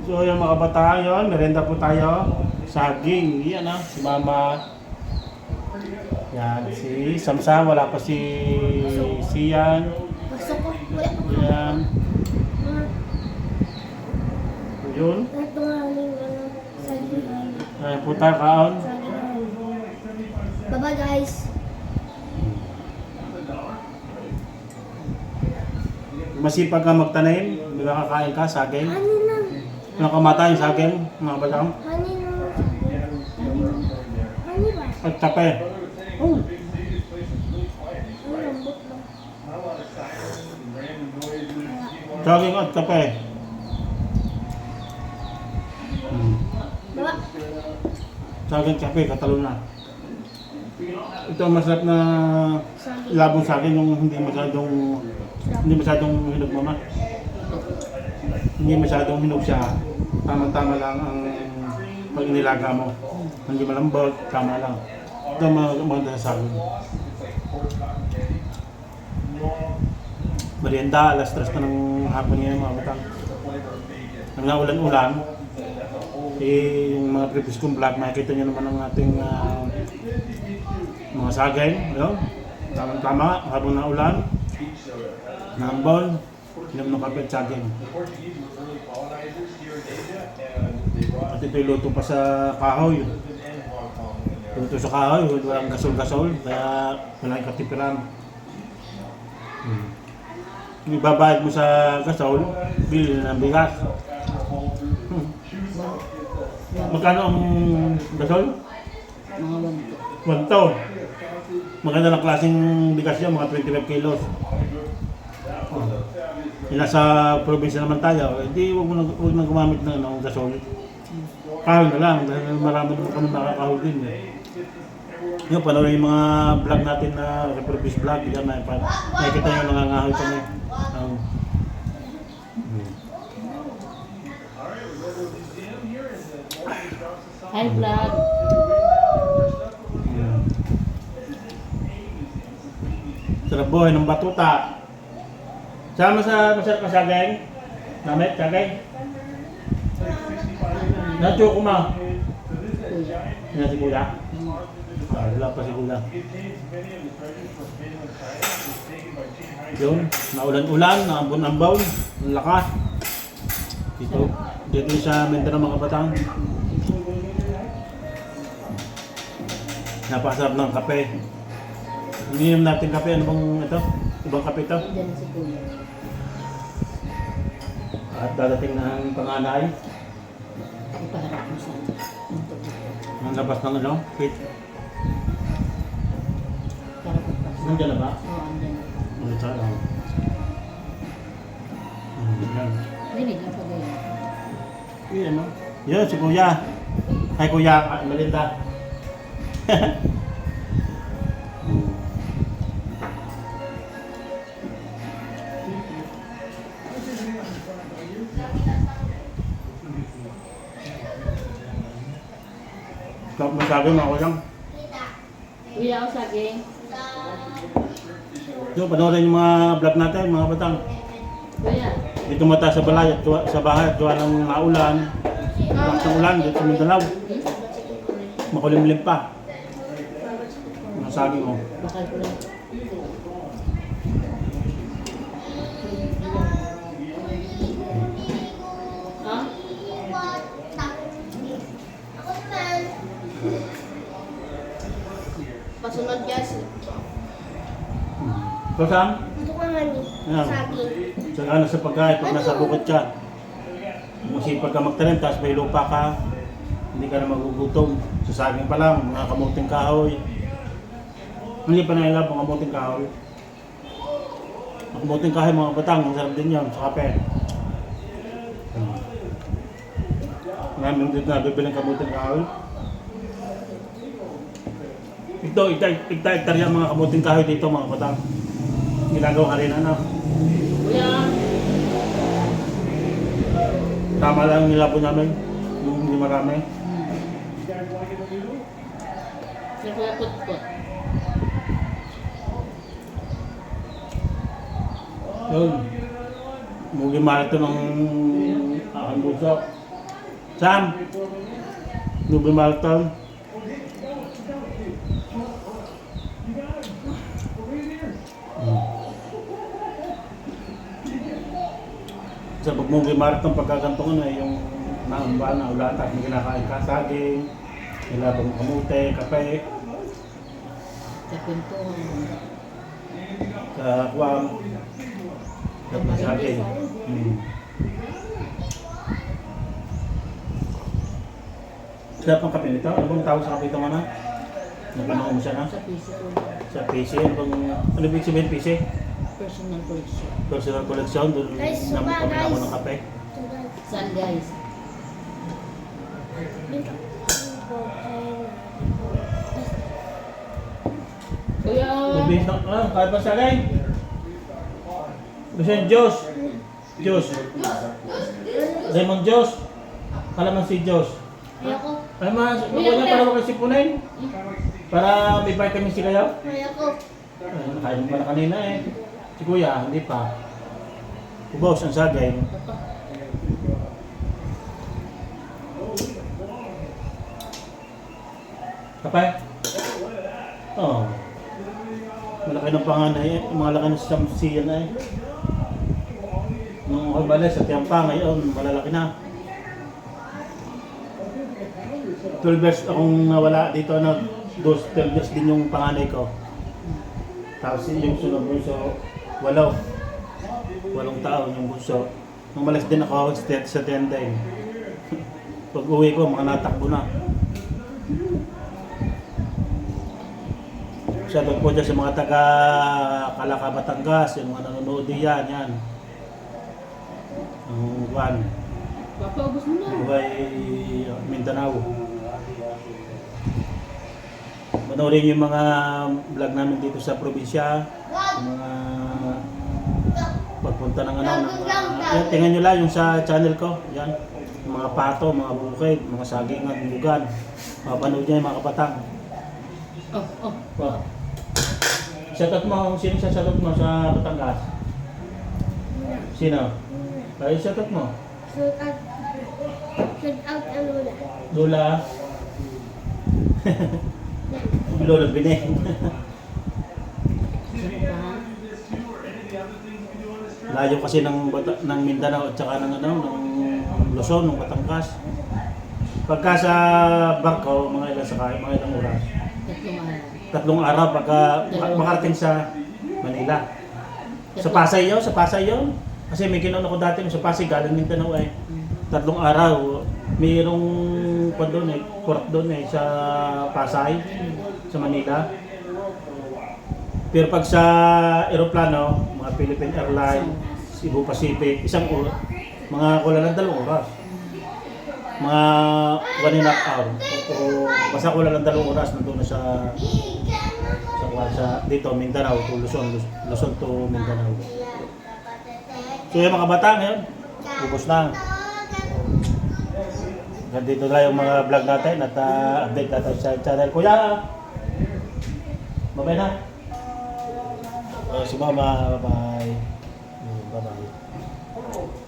So yung mga kabataan yun, merenda po tayo. Saging, yan si Mama. Yan, si Samsam, wala pa si Sian. Gusto ko. Wala ko. Yan, yun. Ito nga yung saging. Ayan po tayo kaon. Bye-bye guys. Masipag ka magtanim, di ba kakain ka, saging? Hani na. Nakamata yung saging, mga batang. Hani na. Hani ba? At kape. Oh. Ang lambot lang. Saging at kape. Baba. Saging kape, katalo na. Ito ang masarap na Saging. labong saging yung hindi masyadong hinog mama. Hindi masyadong hinog siya. Tama-tama lang ang pag inilaga mo. Hindi malambot, tama lang. Ito ang maganda sa saging. Merienda, alas 3 na ng hapon ngayon mga batang. Ang naulan-ulan, yung mga previous kong vlog, makikita nyo naman ang ating mga saging. Yun. Tama-tama, habang naulan, nambon, inom ng kape at saging. At ito luto pa sa kahoy. Luto sa kahoy, walang gasol-gasol, kaya walang katipiran. Ibabayad mo sa gasol, bili ng bigas. Magkano ang gasol? Mga 1 taon. Maganda ng klaseng bigas yan, mga 25 kilos. Nasa probinsya naman tayo, hindi huwag na gumamit ng gasol. Kahoy na lang, dahil marami naman kami makakahol din. Yung panoorin yung mga vlog natin na reproduce vlog, yan na nakikita nyo nangangahoy kami. high blood. Sarap buhay ng batuta. Sama sa masarap na saging. Namit, saging. Nacho ko ma. Yan si kuya. Wala pa si kuya. Yun, naulan-ulan, naambon-ambon, ang lakas. Dito sa Mindanao mga batang. Napakasarap ng kape. Ininom natin kape, ano bang ito? Ibang kape ito? Diyan si Kuya. At dadating na ang panganay. Ipaharap mo sa Ang labas ng ano, pit. Karapat pa. Nandiyan na ba? Oo, andyan. Ano sa ano? Yan. Dinig lang pa ganyan. Yan ano? Yan si kuya. Hi kuya, Melinda. Kapag masabi mo ako lang. Kuya, ako saging. So, panoorin yung mga vlog natin, mga batang. Kuya. Dito mata sa balay at sa bahay at gawa ng maulan. Lakas ng ulan dito sa Mindanao. Makulimlim pa. Ang sabi mo. Bakal ko lang. Ha? Pasunod guys. So, Sam? Ito ka nga ni. Yan. Saging. Sa ano sa pagkain, pag nasa bukid ka, masipag ka magtanim, tapos may lupa ka, hindi ka na magugutom. Sa saging pa lang, mga kamuting kahoy. Hindi pa nailap mga kamuting kahoy. Mga kamuting kahoy, mga batang, masarap din yan, sa kape. Maraming dito na bibili ng kamuting kahoy. Ito, ikta-iktar yan mga kamuting kahoy dito mga batang. Ginagawa ka rin ano. Kuya. Tama lang nilabo namin, yung hindi marami. Si Kuya Putput. Yun. Mugi mahal ito ng aking buso. Sam! Ruby Malton. Sa pag movie marathon pagkakantong ano yung naamba na ulata, may kinakain ka, saging, nilabang kamute, kape, Sa pintuan. sa kwam, tapos saging. Sarap ang kape nito? Ano bang tawag sa kape ito mo na? Napanood mo siya na? Sa piso. Sa PC, ano ibig sabihin PC? Personal collection. Personal collection, doon Guys, namin kami guys. ako ng kape. Ito guys. Saan guys? Dito. Kuya! Mabilis na, kaya pa sa akin? Gusto yung Diyos. Diyos. Raymond Diyos. Kalaman si Diyos. Ayoko. Ay mas, huwag niya para huwag sipunin. Para may vitamin C kayo. Ayoko. Ay, nakain mo pala kanina eh. Si Kuya, hindi pa. Ubos ang sagay. Kapay? Oo. Malaki ng panganay eh. Malaki ng samsiyan na eh. Nung ako bala sa Tiampa ngayon, malalaki na. 12 years akong nawala dito na 12 years din yung panganay ko. Tapos yung sunod bunso, 8 taon yung bunso. Nung malas din ako sa tenda eh. Pag uwi ko, mga natakbo na. Shoutout po dyan sa mga taga Calaca, Batangas, yung mga nanonood diyan, yan. Ang Juan, Papaubos mo na. Buhay, Mindanao. Panoorin yung mga vlog namin dito sa probinsya, yung mga pagpunta ng yan, tingnan nyo lang yung sa channel ko, yan. Yung mga pato, mga bukid, mga sagingan, lugan. Mapanood nyo yung mga kapatang. Oh. Shoutout mo, sino sa shoutout mo sa Batangas? Sino? Ay, shoutout mo. Shoot out. Shoot out ang lula. Lola. Lola Bine. Layo kasi ng Mindanao at saka ng Luzon, ng Batangas. Pagka sa barko, mga ilang sakay, mga ilang oras. 3 araw. 3 araw pagka makarating sa Manila. Sa Pasay yun. Kasi may kinuha ko dati sa Pasay, galing Mindanao eh. 3 araw. Mayroong kurat doon eh, sa Pasay, sa Manila. Pero pag sa aeroplano, mga Philippine Airlines, Cebu Pacific, mga wala lang 2 oras. Mga 1.5 hour. O basta wala lang 2 oras nandun na sa dito, Mindanao to Luzon to Mindanao. So yung mga bata ngayon, ubos na. Dito lang yung mga vlog natin at update natin sa channel. Kuya, bye-bye na. Si Mama, bye-bye. Bye-bye.